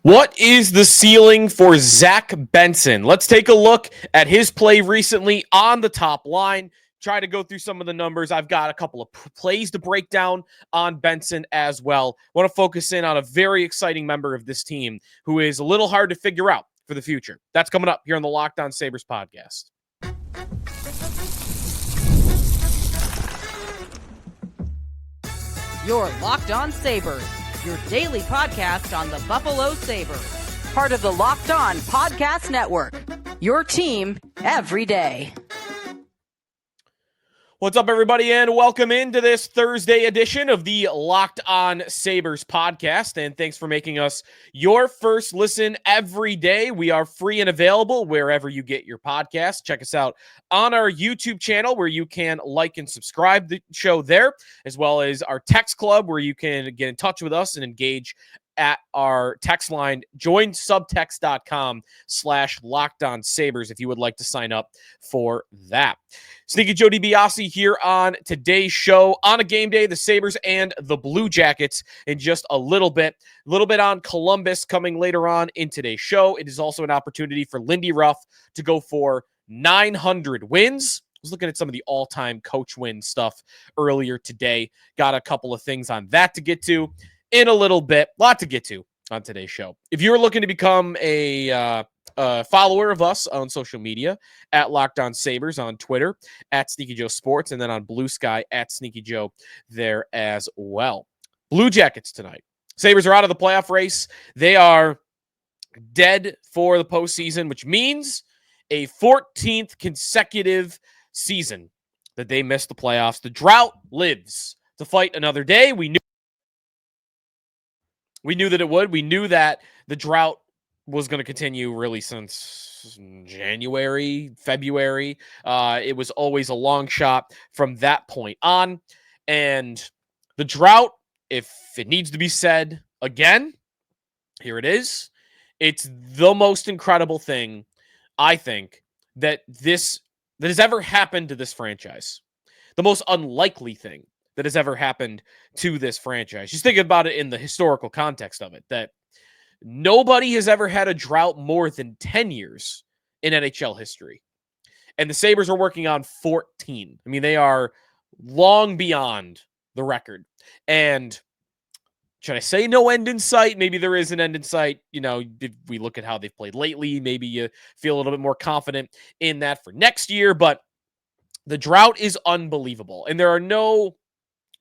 What is the ceiling for Zach Benson? Let's take a look at his play recently on the top line. Try to go through some of the numbers. I've got a couple of plays to break down on Benson as well. Want to focus in on a very exciting member of this team who is a little hard to figure out for the future. That's coming up here on the Locked On Sabres podcast. You're Locked On Sabres, your daily podcast on the Buffalo Sabres. Part of the Locked On Podcast Network, your team every day. What's up, everybody, and welcome into this Thursday edition of the Locked On Sabres podcast, and thanks for making us your first listen every day. We are free and available wherever you get your podcast. Check us out on our YouTube channel where you can like and subscribe the show there, as well as our text club where you can get in touch with us and engage at our text line. Join subtext.com/LockedOnSabres if you would like to sign up for that. Sneaky Joe DiBiase here on today's show. On a game day, the Sabres and the Blue Jackets in just a little bit. A little bit on Columbus coming later on in today's show. It is also an opportunity for Lindy Ruff to go for 900 wins. I was looking at some of the all-time coach win stuff earlier today. Got a couple of things on that to get to in a little bit. A lot to get to on today's show. If you're looking to become a follower of us on social media, at Locked On Sabres on Twitter, at Sneaky Joe Sports, and then on Blue Sky at Sneaky Joe there as well. Blue Jackets tonight. Sabres are out of the playoff race. They are dead for the postseason, which means a 14th consecutive season that they missed the playoffs. The drought lives to fight another day. We knew that it would. We knew that the drought was going to continue really since January, February. It was always a long shot from that point on. And the drought, if it needs to be said again, here it is. It's the most incredible thing, I think, that has ever happened to this franchise. The most unlikely thing that has ever happened to this franchise. Just think about it in the historical context of it, that nobody has ever had a drought more than 10 years in NHL history. And the Sabres are working on 14. I mean, they are long beyond the record. And should I say no end in sight? Maybe there is an end in sight. You know, if we look at how they've played lately, maybe you feel a little bit more confident in that for next year. But the drought is unbelievable. And there are no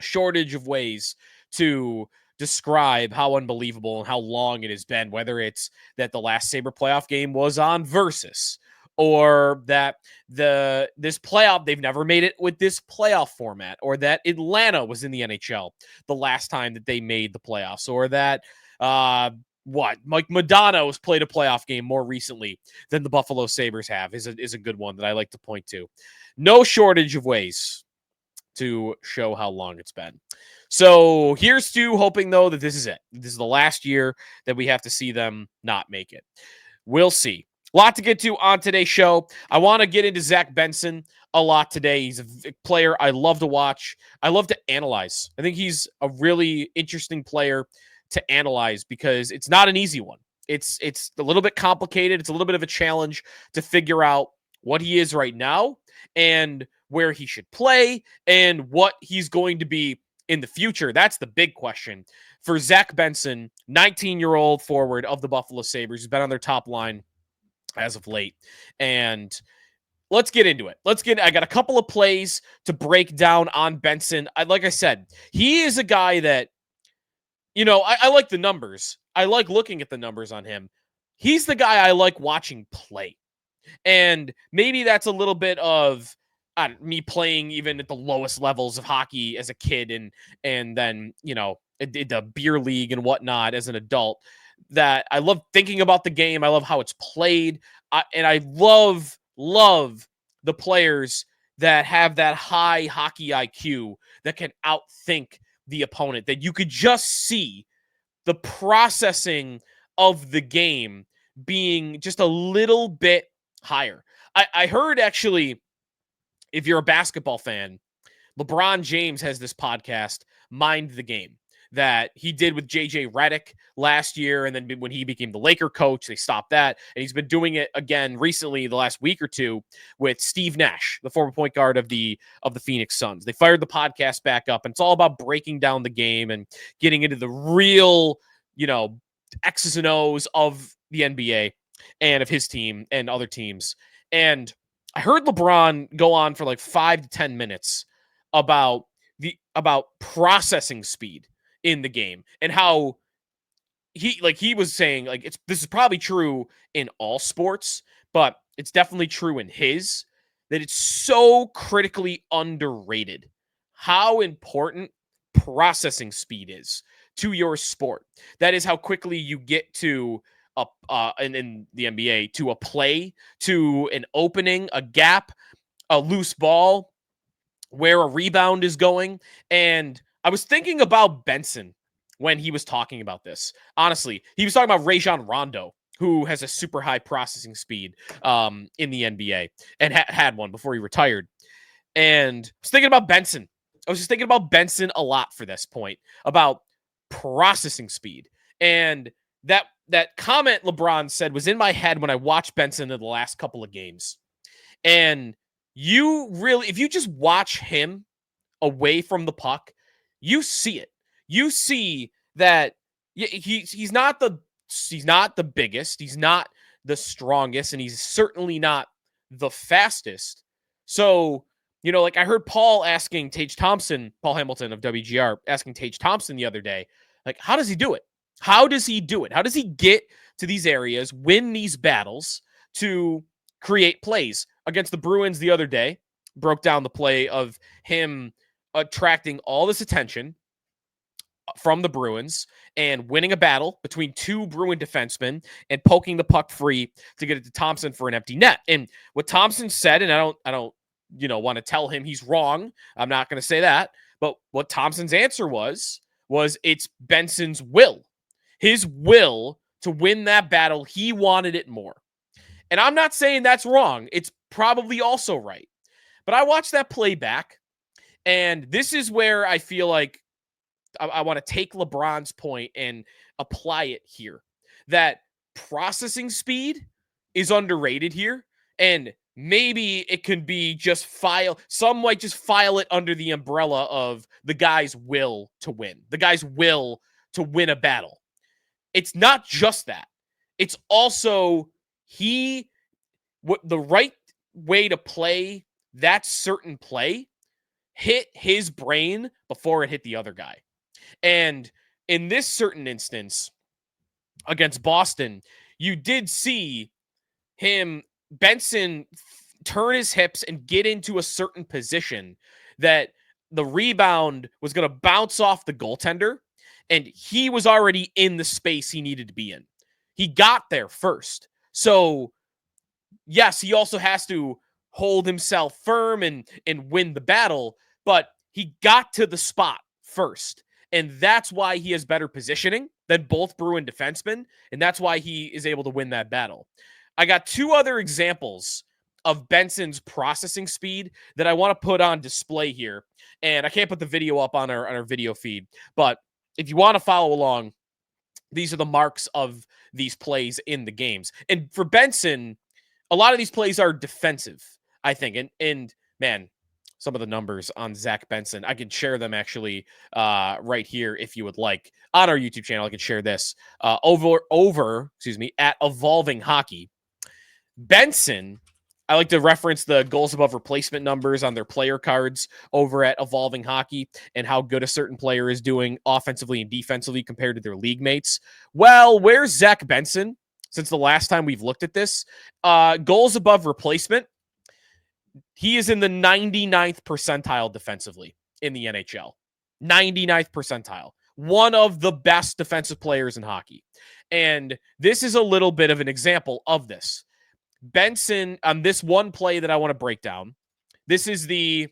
shortage of ways to describe how unbelievable and how long it has been, whether it's that the last Sabre playoff game was on Versus, or that this playoff, they've never made it with this playoff format, or that Atlanta was in the NHL the last time that they made the playoffs, or that Mike Modano's played a playoff game more recently than the Buffalo Sabres have is a good one that I like to point to. No shortage of ways to show how long it's been. So here's to hoping, though, that this is it. This is the last year that we have to see them not make it. We'll see. A lot to get to on today's show. I want to get into Zach Benson a lot today. He's a player I love to watch. I love to analyze. I think he's a really interesting player to analyze because it's not an easy one. It's a little bit complicated. It's a little bit of a challenge to figure out what he is right now and where he should play and what he's going to be in the future. That's the big question for Zach Benson, 19-year-old forward of the Buffalo Sabres, who's been on their top line as of late. And let's get into it. I got a couple of plays to break down on Benson. Like I said, he is a guy that, you know, I like the numbers. I like looking at the numbers on him. He's the guy I like watching play. And maybe that's a little bit of me playing even at the lowest levels of hockey as a kid and then, you know, the beer league and whatnot as an adult, that I love thinking about the game. I love how it's played. And I love the players that have that high hockey IQ that can outthink the opponent, that you could just see the processing of the game being just a little bit higher. I heard, actually, if you're a basketball fan, LeBron James has this podcast, Mind the Game. that he did with JJ Redick last year. And then when he became the Laker coach, they stopped that. And he's been doing it again recently, the last week or two, with Steve Nash, the former point guard of the Phoenix Suns. They fired the podcast back up, and it's all about breaking down the game and getting into the real, X's and O's of the NBA and of his team and other teams. And I heard LeBron go on for like 5 to 10 minutes about processing speed in the game and how he was saying this is probably true in all sports, but it's definitely true in his, that it's so critically underrated how important processing speed is to your sport. That is how quickly you get to in the NBA, to a play, to an opening, a gap, a loose ball, where a rebound is going. And I was thinking about Benson when he was talking about this. Honestly, he was talking about Rajon Rondo, who has a super high processing speed in the NBA and had one before he retired. And I was thinking about Benson. I was just thinking about Benson a lot for this point, about processing speed. And that comment LeBron said was in my head when I watched Benson in the last couple of games. And you really, if you just watch him away from the puck, you see it. You see that he's not the biggest, he's not the strongest, and he's certainly not the fastest. So, I heard Paul Hamilton of WGR asking Tage Thompson the other day, how does he do it? How does he do it? How does he get to these areas, win these battles to create plays? Against the Bruins the other day, broke down the play of him attracting all this attention from the Bruins and winning a battle between two Bruin defensemen and poking the puck free to get it to Thompson for an empty net. And what Thompson said, and I don't want to tell him he's wrong. I'm not going to say that. But what Thompson's answer was it's Benson's will. His will to win that battle. He wanted it more. And I'm not saying that's wrong. It's probably also right. But I watched that play back, and this is where I feel like I want to take LeBron's point and apply it here. That processing speed is underrated here, and maybe it can be just some might just file it under the umbrella of the guy's will to win, the guy's will to win a battle. It's not just that. It's also the right way to play that certain play hit his brain before it hit the other guy. And in this certain instance against Boston, you did see Benson turn his hips and get into a certain position that the rebound was going to bounce off the goaltender, and he was already in the space he needed to be in. He got there first. So, yes, he also has to hold himself firm and win the battle, but he got to the spot first. And that's why he has better positioning than both Bruin defensemen, and that's why he is able to win that battle. I got two other examples of Benson's processing speed that I want to put on display here. And I can't put the video up on our video feed, but if you want to follow along, these are the marks of these plays in the games. And for Benson, a lot of these plays are defensive, I think. And man, some of the numbers on Zach Benson, I can share them actually right here if you would like. On our YouTube channel, I can share this over at Evolving Hockey. Benson, I like to reference the goals above replacement numbers on their player cards over at Evolving Hockey and how good a certain player is doing offensively and defensively compared to their league mates. Well, where's Zach Benson since the last time we've looked at this? Goals above replacement, he is in the 99th percentile defensively in the NHL. 99th percentile. One of the best defensive players in hockey. And this is a little bit of an example of this. Benson, on this one play that I want to break down, this is the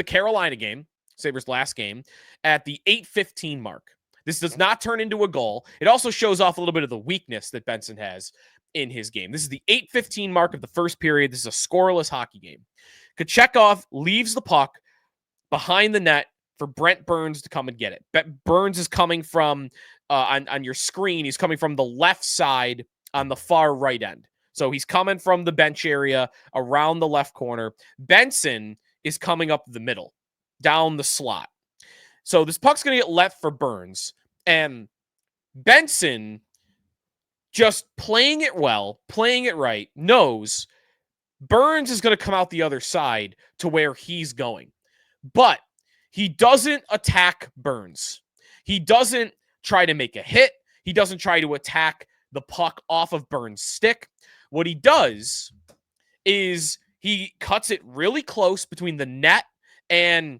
Carolina game, Sabres' last game, at the 8:15 mark. This does not turn into a goal. It also shows off a little bit of the weakness that Benson has in his game. This is the 8:15 mark of the first period. This is a scoreless hockey game. Kochetkov leaves the puck behind the net for Brent Burns to come and get it. Burns is coming from, on your screen, he's coming from the left side on the far right end. So he's coming from the bench area around the left corner. Benson is coming up the middle, down the slot. So this puck's going to get left for Burns. And Benson, just playing it well, playing it right, knows Burns is going to come out the other side to where he's going. But he doesn't attack Burns. He doesn't try to make a hit. He doesn't try to attack the puck off of Burns' stick. What he does is he cuts it really close between the net and,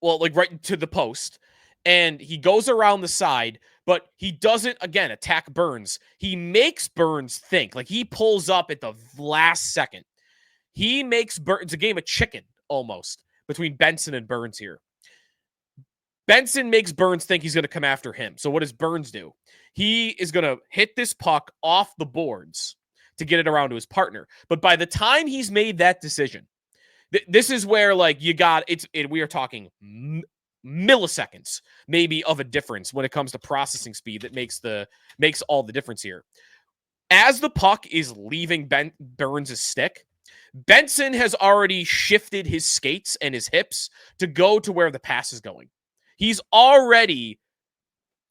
well, like right to the post. And he goes around the side, but he doesn't, again, attack Burns. He makes Burns think. Like, he pulls up at the last second. He makes Burns, it's a game of chicken, almost, between Benson and Burns here. Benson makes Burns think he's going to come after him. So what does Burns do? He is going to hit this puck off the boards to get it around to his partner. But by the time he's made that decision, this is where, like, we are talking milliseconds maybe of a difference when it comes to processing speed that makes all the difference here. As the puck is leaving Burns' stick, Benson has already shifted his skates and his hips to go to where the pass is going. He's already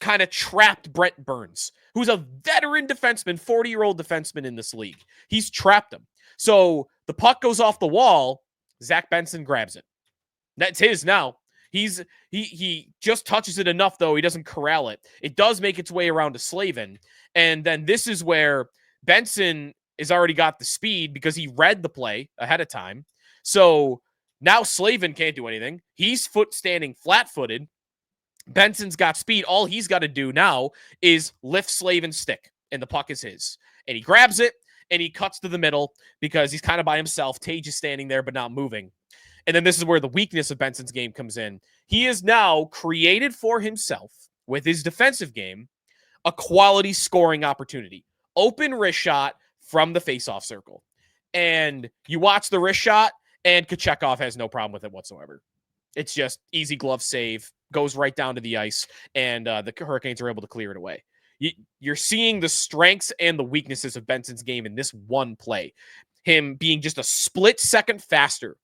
kind of trapped Brent Burns, who's a veteran defenseman, 40-year-old defenseman in this league. He's trapped him. So the puck goes off the wall. Zach Benson grabs it. That's his now. He just touches it enough, though. He doesn't corral it. It does make its way around to Slavin. And then this is where Benson has already got the speed because he read the play ahead of time. So now Slavin can't do anything. He's standing flat-footed. Benson's got speed. All he's got to do now is lift Slavin's stick, and the puck is his. And he grabs it, and he cuts to the middle because he's kind of by himself. Tage is standing there but not moving. And then this is where the weakness of Benson's game comes in. He has now created for himself, with his defensive game, a quality scoring opportunity. Open wrist shot from the faceoff circle. And you watch the wrist shot, and Kochetkov has no problem with it whatsoever. It's just easy glove save, goes right down to the ice, and the Hurricanes are able to clear it away. You're seeing the strengths and the weaknesses of Benson's game in this one play. Him being just a split second faster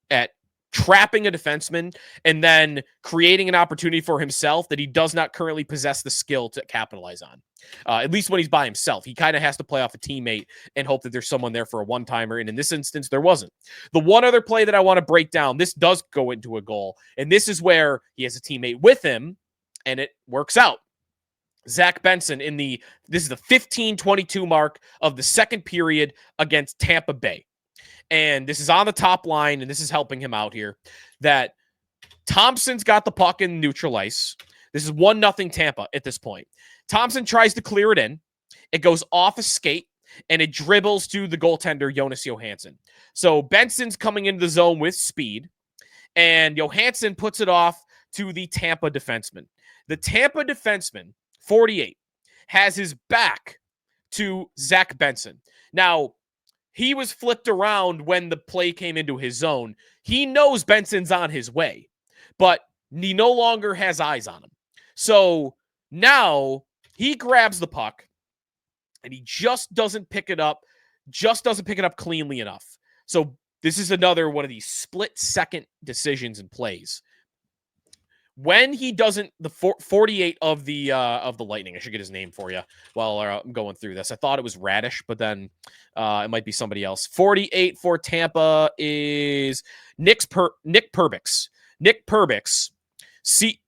at trapping a defenseman and then creating an opportunity for himself that he does not currently possess the skill to capitalize on. At least when he's by himself. He kind of has to play off a teammate and hope that there's someone there for a one-timer, and in this instance, there wasn't. The one other play that I want to break down, this does go into a goal, and this is where he has a teammate with him, and it works out. Zach Benson this is the 15:22 mark of the second period against Tampa Bay. And this is on the top line, and this is helping him out here, that Thompson's got the puck in neutral ice. This is 1-0 Tampa at this point. Thompson tries to clear it in. It goes off a skate, and it dribbles to the goaltender, Jonas Johansson. So Benson's coming into the zone with speed, and Johansson puts it off to the Tampa defenseman. The Tampa defenseman, 48, has his back to Zach Benson. Now, he was flipped around when the play came into his zone. He knows Benson's on his way, but he no longer has eyes on him. So now he grabs the puck, and he just doesn't pick it up cleanly enough. So this is another one of these split-second decisions and plays. When he doesn't, the 48 of the Lightning, I should get his name for you while I'm going through this. I thought it was Radish, but then it might be somebody else. 48 for Tampa is Nick Perbix. Nick Perbix, see,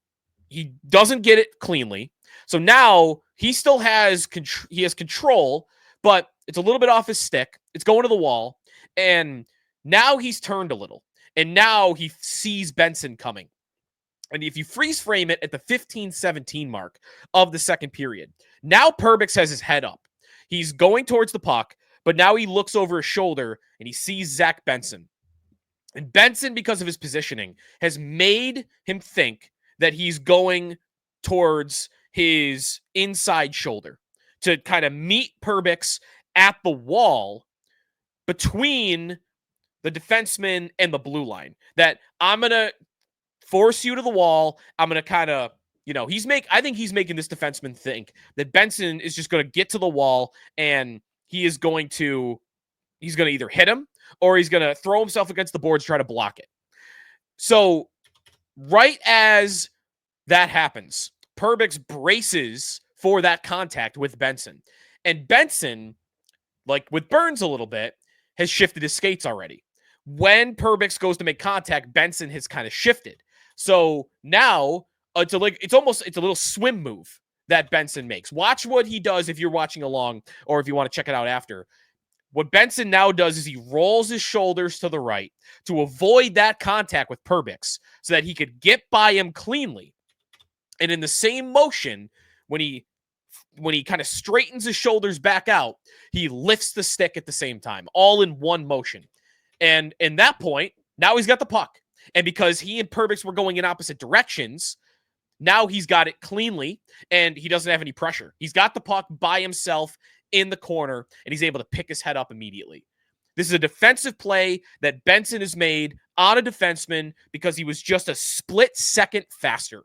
he doesn't get it cleanly. So now he still has control, but it's a little bit off his stick. It's going to the wall, and now he's turned a little, and now he sees Benson coming. And if you freeze frame it at the 15-17 mark of the second period, now Perbix has his head up. He's going towards the puck, but now he looks over his shoulder and he sees Zach Benson. And Benson, because of his positioning, has made him think that he's going towards his inside shoulder to kind of meet Perbix at the wall between the defenseman and the blue line. That I'm going to force you to the wall. I'm going to kind of, I think he's making this defenseman think that Benson is just going to get to the wall and he's going to either hit him or he's going to throw himself against the boards, try to block it. So right as that happens, Perbix braces for that contact with Benson. And Benson, like with Burns a little bit, has shifted his skates already. When Perbix goes to make contact, Benson has kind of shifted. So now it's a little swim move that Benson makes. Watch what he does if you're watching along or if you want to check it out after. What Benson now does is he rolls his shoulders to the right to avoid that contact with Perbix so that he could get by him cleanly. And in the same motion, when he kind of straightens his shoulders back out, he lifts the stick at the same time, all in one motion. And in that point, now he's got the puck. And because he and Perbix were going in opposite directions, now he's got it cleanly and he doesn't have any pressure. He's got the puck by himself in the corner and he's able to pick his head up immediately. This is a defensive play that Benson has made on a defenseman because he was just a split second faster.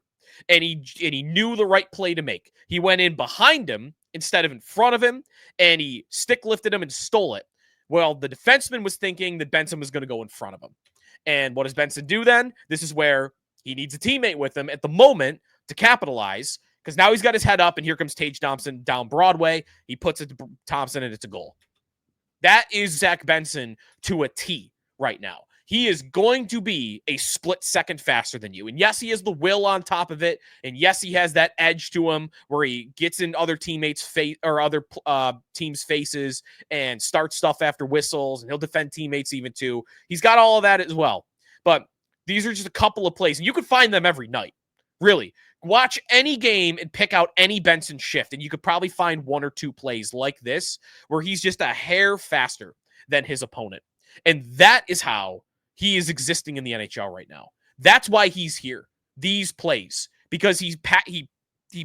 And he knew the right play to make. He went in behind him instead of in front of him, and he stick lifted him and stole it. Well, the defenseman was thinking that Benson was going to go in front of him. And what does Benson do then? This is where he needs a teammate with him at the moment to capitalize, because now he's got his head up, and here comes Tage Thompson down Broadway. He puts it to Thompson, and it's a goal. That is Zach Benson to a T right now. He is going to be a split second faster than you. And yes, he has the will on top of it. And yes, he has that edge to him where he gets in other teammates' face or other teams' faces and starts stuff after whistles, and he'll defend teammates even too. He's got all of that as well. But these are just a couple of plays, and you can find them every night. Really. Watch any game and pick out any Benson shift, and you could probably find one or two plays like this where he's just a hair faster than his opponent. And that is how he is existing in the NHL right now. That's why he's here. These plays, because he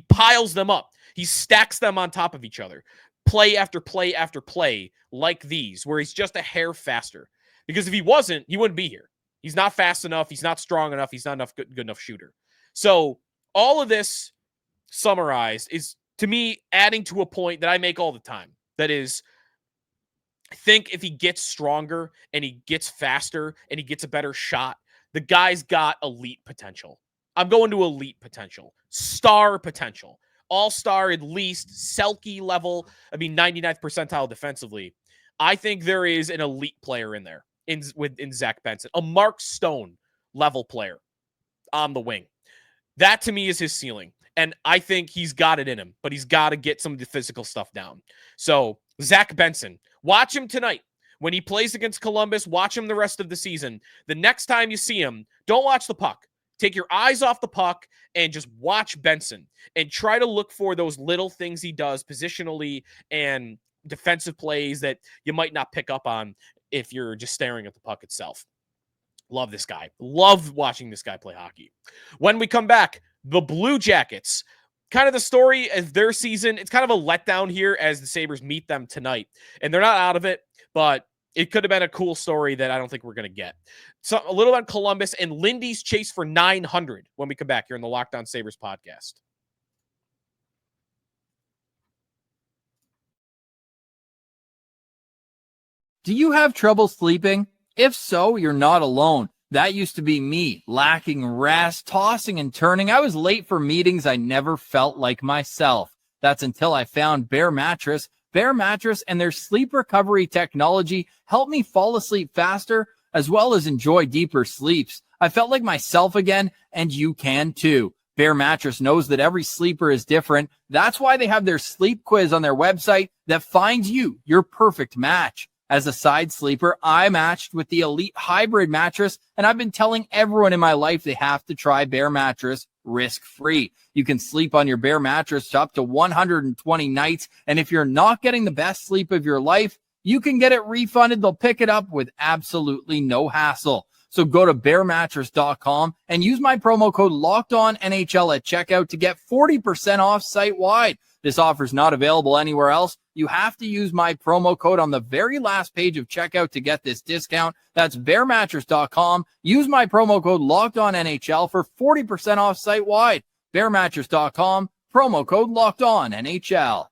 piles them up. He stacks them on top of each other. Play after play after play like these, where he's just a hair faster. Because if he wasn't, he wouldn't be here. He's not fast enough. He's not strong enough. He's not enough good enough shooter. So all of this summarized is, to me, adding to a point that I make all the time. That is, I think if he gets stronger and he gets faster and he gets a better shot, the guy's got elite potential. I'm going to elite potential, star potential, all-star at least, Selke level. 99th percentile defensively. I think there is an elite player in there in Zach Benson, a Mark Stone level player on the wing. That to me is his ceiling. And I think he's got it in him, but he's got to get some of the physical stuff down. So Zach Benson, watch him tonight. When he plays against Columbus, watch him the rest of the season. The next time you see him, don't watch the puck. Take your eyes off the puck and just watch Benson and try to look for those little things he does positionally and defensive plays that you might not pick up on if you're just staring at the puck itself. Love this guy. Love watching this guy play hockey. When we come back, the Blue Jackets, kind of the story of their season. It's kind of a letdown here as the Sabres meet them tonight. And they're not out of it, but it could have been a cool story that I don't think we're going to get. So a little on Columbus and Lindy's chase for 900 when we come back here in the Locked On Sabres podcast. Do you have trouble sleeping? If so, you're not alone. That used to be me, lacking rest, tossing and turning. I was late for meetings. I never felt like myself. That's until I found Bare Mattress. Bare Mattress and their sleep recovery technology helped me fall asleep faster, as well as enjoy deeper sleeps. I felt like myself again, and you can too. Bare Mattress knows that every sleeper is different. That's why they have their sleep quiz on their website that finds you your perfect match. As a side sleeper, I matched with the Elite Hybrid mattress, and I've been telling everyone in my life they have to try Bare Mattress risk-free. You can sleep on your Bare Mattress up to 120 nights, and if you're not getting the best sleep of your life, you can get it refunded. They'll pick it up with absolutely no hassle. So go to bearmattress.com and use my promo code LOCKEDONNHL at checkout to get 40% off site-wide. This offer is not available anywhere else. You have to use my promo code on the very last page of checkout to get this discount. That's bearmattress.com. Use my promo code LOCKEDONNHL for 40% off site-wide. Bearmattress.com, promo code LOCKEDONNHL.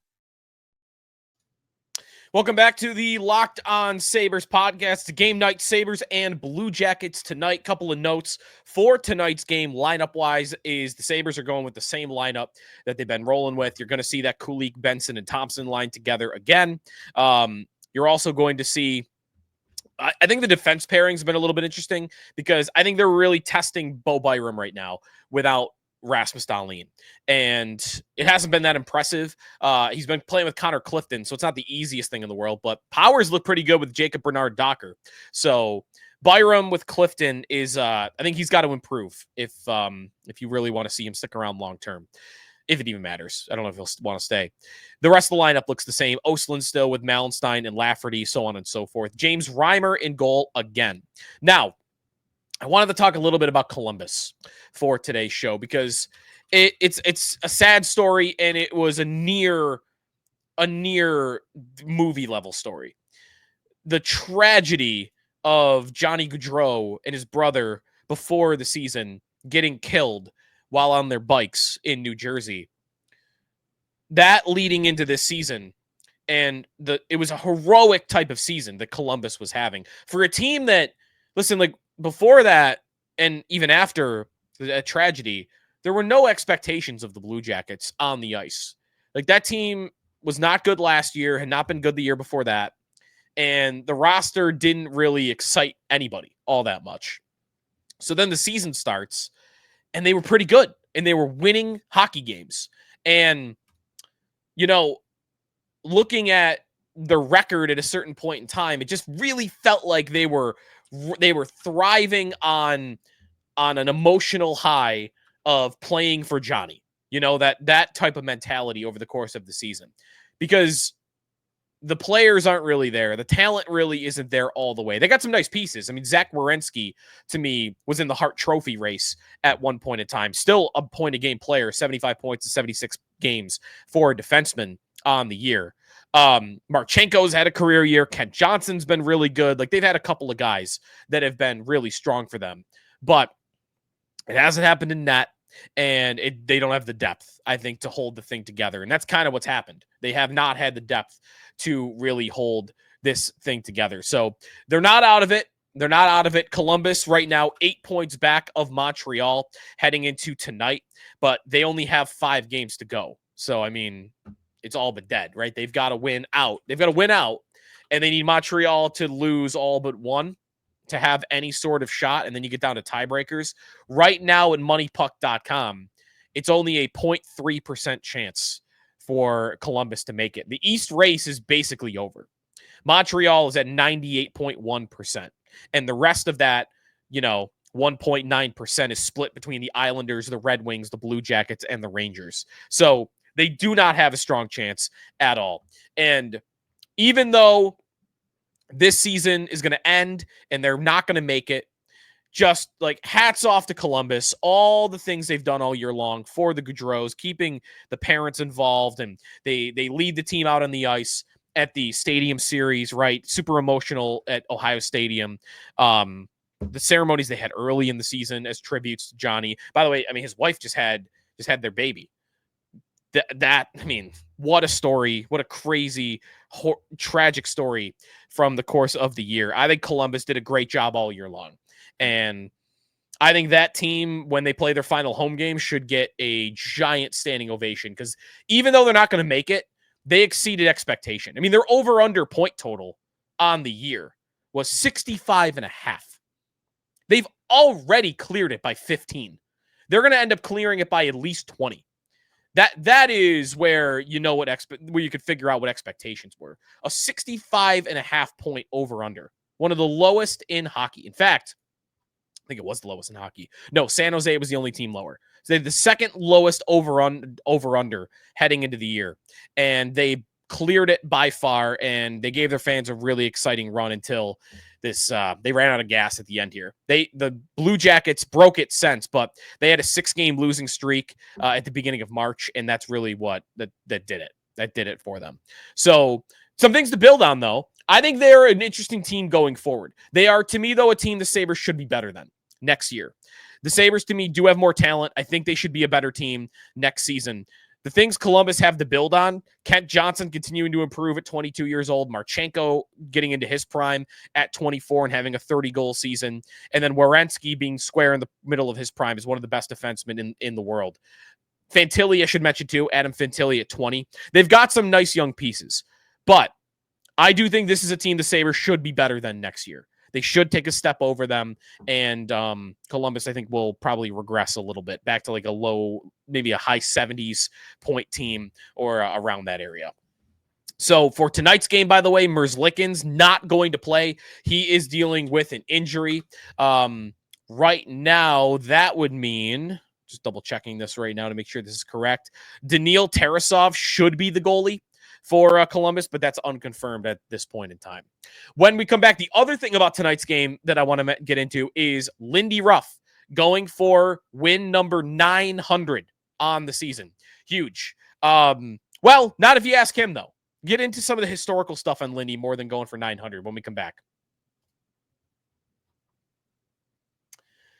Welcome back to the Locked On Sabres podcast. Game night, Sabres and Blue Jackets tonight. Couple of notes for tonight's game lineup-wise is the Sabres are going with the same lineup that they've been rolling with. You're going to see that Kulich, Benson, and Thompson line together again. You're also going to see, I think the defense pairings have been a little bit interesting because I think they're really testing Bo Byram right now without Rasmus Dahlin, and it hasn't been that impressive. He's been playing with Connor Clifton, so it's not the easiest thing in the world, but powers look pretty good with Jacob Bernard Docker. So Byram with Clifton is, I think he's got to improve if you really want to see him stick around long term, if it even matters. I don't know if he'll want to stay. The rest of the lineup looks the same. Ostlund still with Mallenstein and Lafferty, so on and so forth. James Reimer in goal again. Now, I wanted to talk a little bit about Columbus for today's show because it's a sad story and it was a near movie level story. The tragedy of Johnny Gaudreau and his brother before the season getting killed while on their bikes in New Jersey. That leading into this season, and it was a heroic type of season that Columbus was having for a team that, listen, like, before that, and even after that tragedy, there were no expectations of the Blue Jackets on the ice. Like, that team was not good last year, had not been good the year before that, and the roster didn't really excite anybody all that much. So then the season starts, and they were pretty good, and they were winning hockey games. And, you know, looking at the record at a certain point in time, it just really felt like they were thriving on an emotional high of playing for Johnny, you know, that type of mentality over the course of the season, because the players aren't really there. The talent really isn't there all the way. They got some nice pieces. I mean, Zach Werenski, to me, was in the Hart Trophy race at one point in time. Still a point-a-game player, 75 points in 76 games for a defenseman on the year. Marchenko's had a career year. Kent Johnson's been really good. Like, they've had a couple of guys that have been really strong for them, but it hasn't happened in net, and they don't have the depth, I think, to hold the thing together. And that's kind of what's happened. They have not had the depth to really hold this thing together. So they're not out of it. They're not out of it. Columbus right now, 8 points back of Montreal heading into tonight, but they only have 5 games to go. So, I mean, it's all but dead, right? They've got to win out. They've got to win out, and they need Montreal to lose all but one to have any sort of shot, and then you get down to tiebreakers. Right now at moneypuck.com, it's only a 0.3% chance for Columbus to make it. The East race is basically over. Montreal is at 98.1%, and the rest of that, 1.9% is split between the Islanders, the Red Wings, the Blue Jackets, and the Rangers. So they do not have a strong chance at all. And even though this season is going to end and they're not going to make it, just like hats off to Columbus, all the things they've done all year long for the Gaudreaus, keeping the parents involved, and they lead the team out on the ice at the Stadium Series, right? Super emotional at Ohio Stadium. The ceremonies they had early in the season as tributes to Johnny. By the way, I mean, his wife just had their baby. I mean, what a story. What a crazy, tragic story from the course of the year. I think Columbus did a great job all year long. And I think that team, when they play their final home game, should get a giant standing ovation, because even though they're not going to make it, they exceeded expectation. I mean, their over-under point total on the year was 65.5. They've already cleared it by 15. They're going to end up clearing it by at least 20. That is where where you could figure out what expectations were. A 65.5 point over-under, one of the lowest in hockey. In fact, I think it was the lowest in hockey. No, San Jose was the only team lower. So they had the second lowest over-under heading into the year, and they cleared it by far, and they gave their fans a really exciting run until this they ran out of gas at the end here. The Blue Jackets broke it since, but they had a 6-game losing streak at the beginning of March, and that's really what that did it. That did it for them. So some things to build on, though. I think they're an interesting team going forward. They are, to me, though, a team the Sabres should be better than next year. The Sabres, to me, do have more talent. I think they should be a better team next season. The things Columbus have to build on, Kent Johnson continuing to improve at 22 years old, Marchenko getting into his prime at 24 and having a 30-goal season, and then Werenski being square in the middle of his prime is one of the best defensemen in the world. Fantilli, I should mention too, Adam Fantilli at 20. They've got some nice young pieces, but I do think this is a team the Sabres should be better than next year. They should take a step over them, and Columbus, I think, will probably regress a little bit back to like a low, maybe a high 70s point team or around that area. So for tonight's game, by the way, Merzlikins not going to play. He is dealing with an injury. Right now, that would mean, just double checking this right now to make sure this is correct, Daniil Tarasov should be the goalie for Columbus, but that's unconfirmed at this point in time. When we come back, the other thing about tonight's game that I want to get into is Lindy Ruff going for win number 900 on the season. Huge. Well, not if you ask him, though. Get into some of the historical stuff on Lindy more than going for 900 when we come back.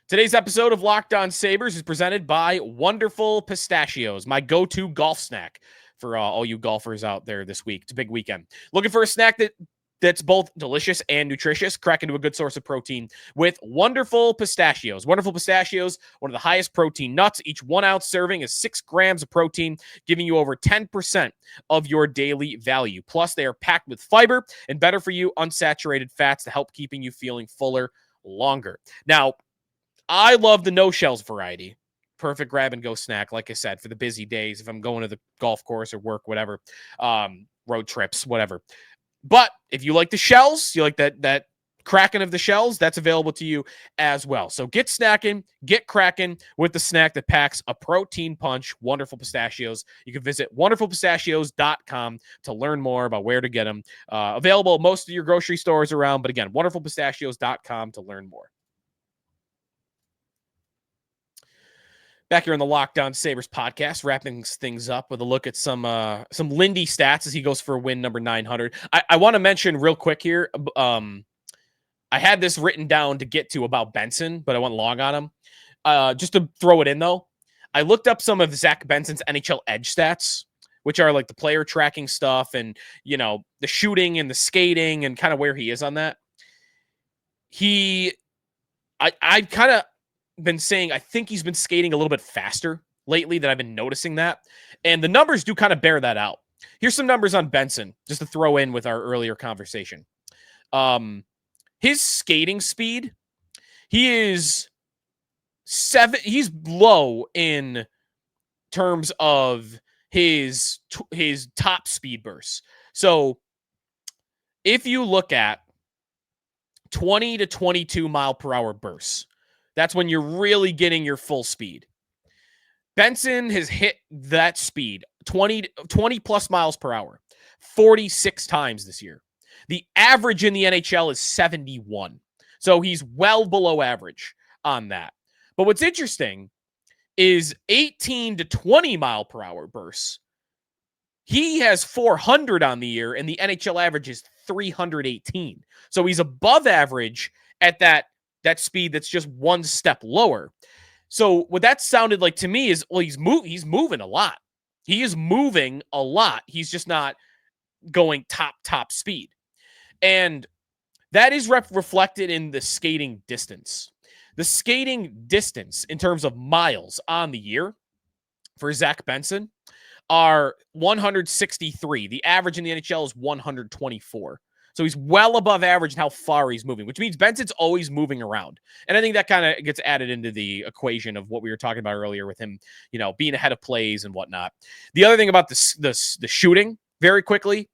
Today's episode of Locked On Sabres is presented by Wonderful Pistachios, my go-to golf snack for all you golfers out there this week. It's a big weekend. Looking for a snack that's both delicious and nutritious? Crack into a good source of protein with Wonderful Pistachios. Wonderful Pistachios, one of the highest protein nuts. Each 1 ounce serving is 6 grams of protein, giving you over 10% of your daily value. Plus, they are packed with fiber and better for you unsaturated fats to help keeping you feeling fuller longer. Now, I love the no-shells variety. Perfect grab-and-go snack, like I said, for the busy days, if I'm going to the golf course or work, whatever, road trips, whatever. But if you like the shells, you like that crackin of the shells, that's available to you as well. So get snacking, get crackin with the snack that packs a protein punch, Wonderful Pistachios. You can visit wonderfulpistachios.com to learn more about where to get them. Available at most of your grocery stores around, but again, wonderfulpistachios.com to learn more. Back here on the Locked On Sabres podcast, wrapping things up with a look at some Lindy stats as he goes for win number 900. I want to mention real quick here. I had this written down to get to about Benson, but I went long on him. Just to throw it in, though, I looked up some of Zach Benson's NHL edge stats, which are like the player tracking stuff and, you know, the shooting and the skating and kind of where he is on that. I kind of been saying I think he's been skating a little bit faster lately, that I've been noticing that. And the numbers do kind of bear that out. Here's some numbers on Benson, just to throw in with our earlier conversation. His skating speed, he's low in terms of his top speed bursts. So if you look at 20 to 22 mile per hour bursts, that's when you're really getting your full speed. Benson has hit that speed, 20 plus miles per hour, 46 times this year. The average in the NHL is 71. So he's well below average on that. But what's interesting is 18 to 20 mile per hour bursts. He has 400 on the year, and the NHL average is 318. So he's above average at that speed that's just one step lower. So what that sounded like to me is, well, he's moving a lot. He is moving a lot. He's just not going top speed. And that is reflected in the skating distance. The skating distance in terms of miles on the year for Zach Benson are 163. The average in the NHL is 124. So he's well above average in how far he's moving, which means Benson's always moving around. And I think that kind of gets added into the equation of what we were talking about earlier with him, you know, being ahead of plays and whatnot. The other thing about the shooting, very quickly,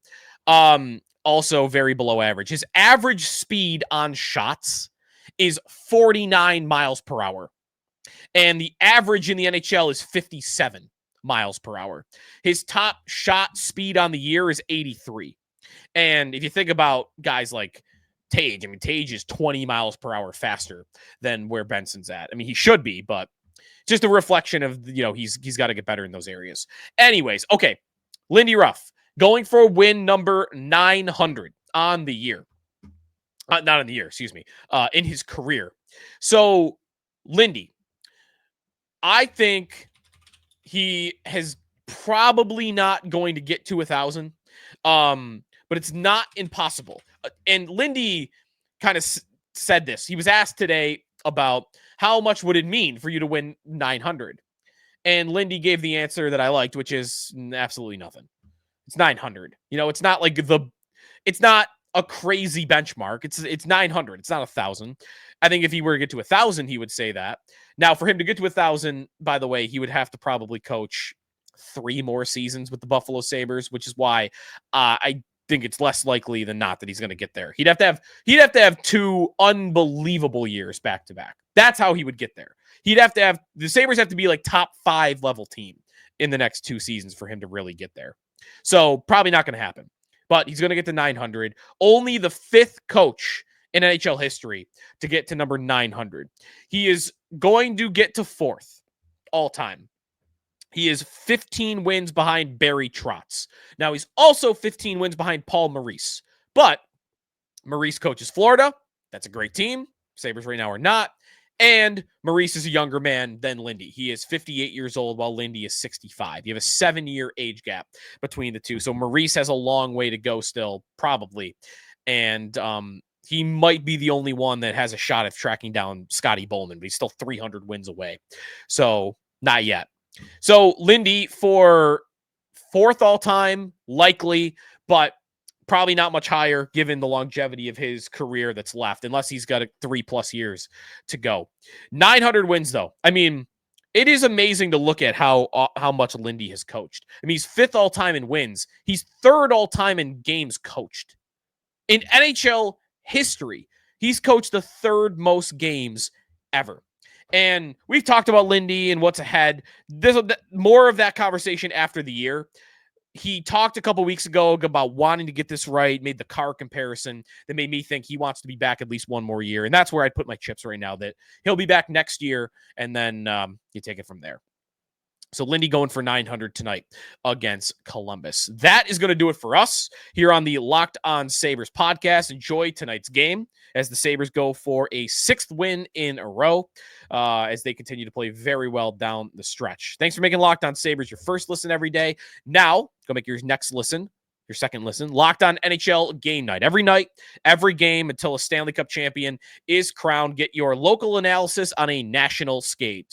also very below average. His average speed on shots is 49 miles per hour. And the average in the NHL is 57. miles per hour. His top shot speed on the year is 83. And if you think about guys like Tage, I mean, Tage is 20 miles per hour faster than where Benson's at. I mean, he should be, but just a reflection of, he's got to get better in those areas. Anyways, okay. Lindy Ruff going for win number 900 on the year. Not on the year, excuse me, in his career. So, Lindy, I think he has probably not going to get to 1,000, but it's not impossible. And Lindy kind of said this. He was asked today about how much would it mean for you to win 900. And Lindy gave the answer that I liked, which is absolutely nothing. It's 900. It's not like it's not a crazy benchmark. It's 900. It's not 1,000. I think if he were to get to 1,000, he would say that. Now, for him to get to 1,000, by the way, he would have to probably coach 3 more seasons with the Buffalo Sabres, which is why I think it's less likely than not that he's going to get there. He'd have to have 2 unbelievable years back to back. That's how he would get there. The Sabres have to be like top 5 level team in the next 2 seasons for him to really get there. So probably not going to happen, but he's going to get to 900. Only the 5th coach in NHL history to get to number 900. He is going to get to 4th all time. He is 15 wins behind Barry Trotz. Now, he's also 15 wins behind Paul Maurice. But Maurice coaches Florida. That's a great team. Sabres right now are not. And Maurice is a younger man than Lindy. He is 58 years old while Lindy is 65. You have a 7-year age gap between the two. So Maurice has a long way to go still, probably. And he might be the only one that has a shot at tracking down Scotty Bowman, but he's still 300 wins away. So not yet. So Lindy for 4th all-time, likely, but probably not much higher given the longevity of his career that's left, unless he's got 3+ years to go. 900 wins, though. I mean, it is amazing to look at how much Lindy has coached. I mean, he's 5th all-time in wins. He's 3rd all-time in games coached. In NHL history, he's coached the 3rd most games ever. And we've talked about Lindy and what's ahead. There's more of that conversation after the year. He talked a couple weeks ago about wanting to get this right, made the car comparison that made me think he wants to be back at least 1 more year. And that's where I'd put my chips right now, that he'll be back next year, and then you take it from there. So Lindy going for 900 tonight against Columbus. That is going to do it for us here on the Locked On Sabres podcast. Enjoy tonight's game as the Sabres go for a 6th win in a row as they continue to play very well down the stretch. Thanks for making Locked On Sabres your first listen every day. Now, go make your next listen, your second listen, Locked On NHL Game Night. Every night, every game until a Stanley Cup champion is crowned. Get your local analysis on a national stage.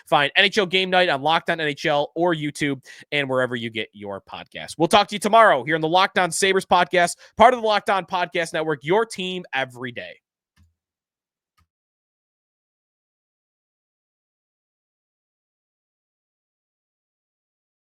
Find NHL Game Night on Locked On NHL or YouTube and wherever you get your podcast. We'll talk to you tomorrow here on the Locked On Sabres podcast, part of the Locked On Podcast Network, your team every day.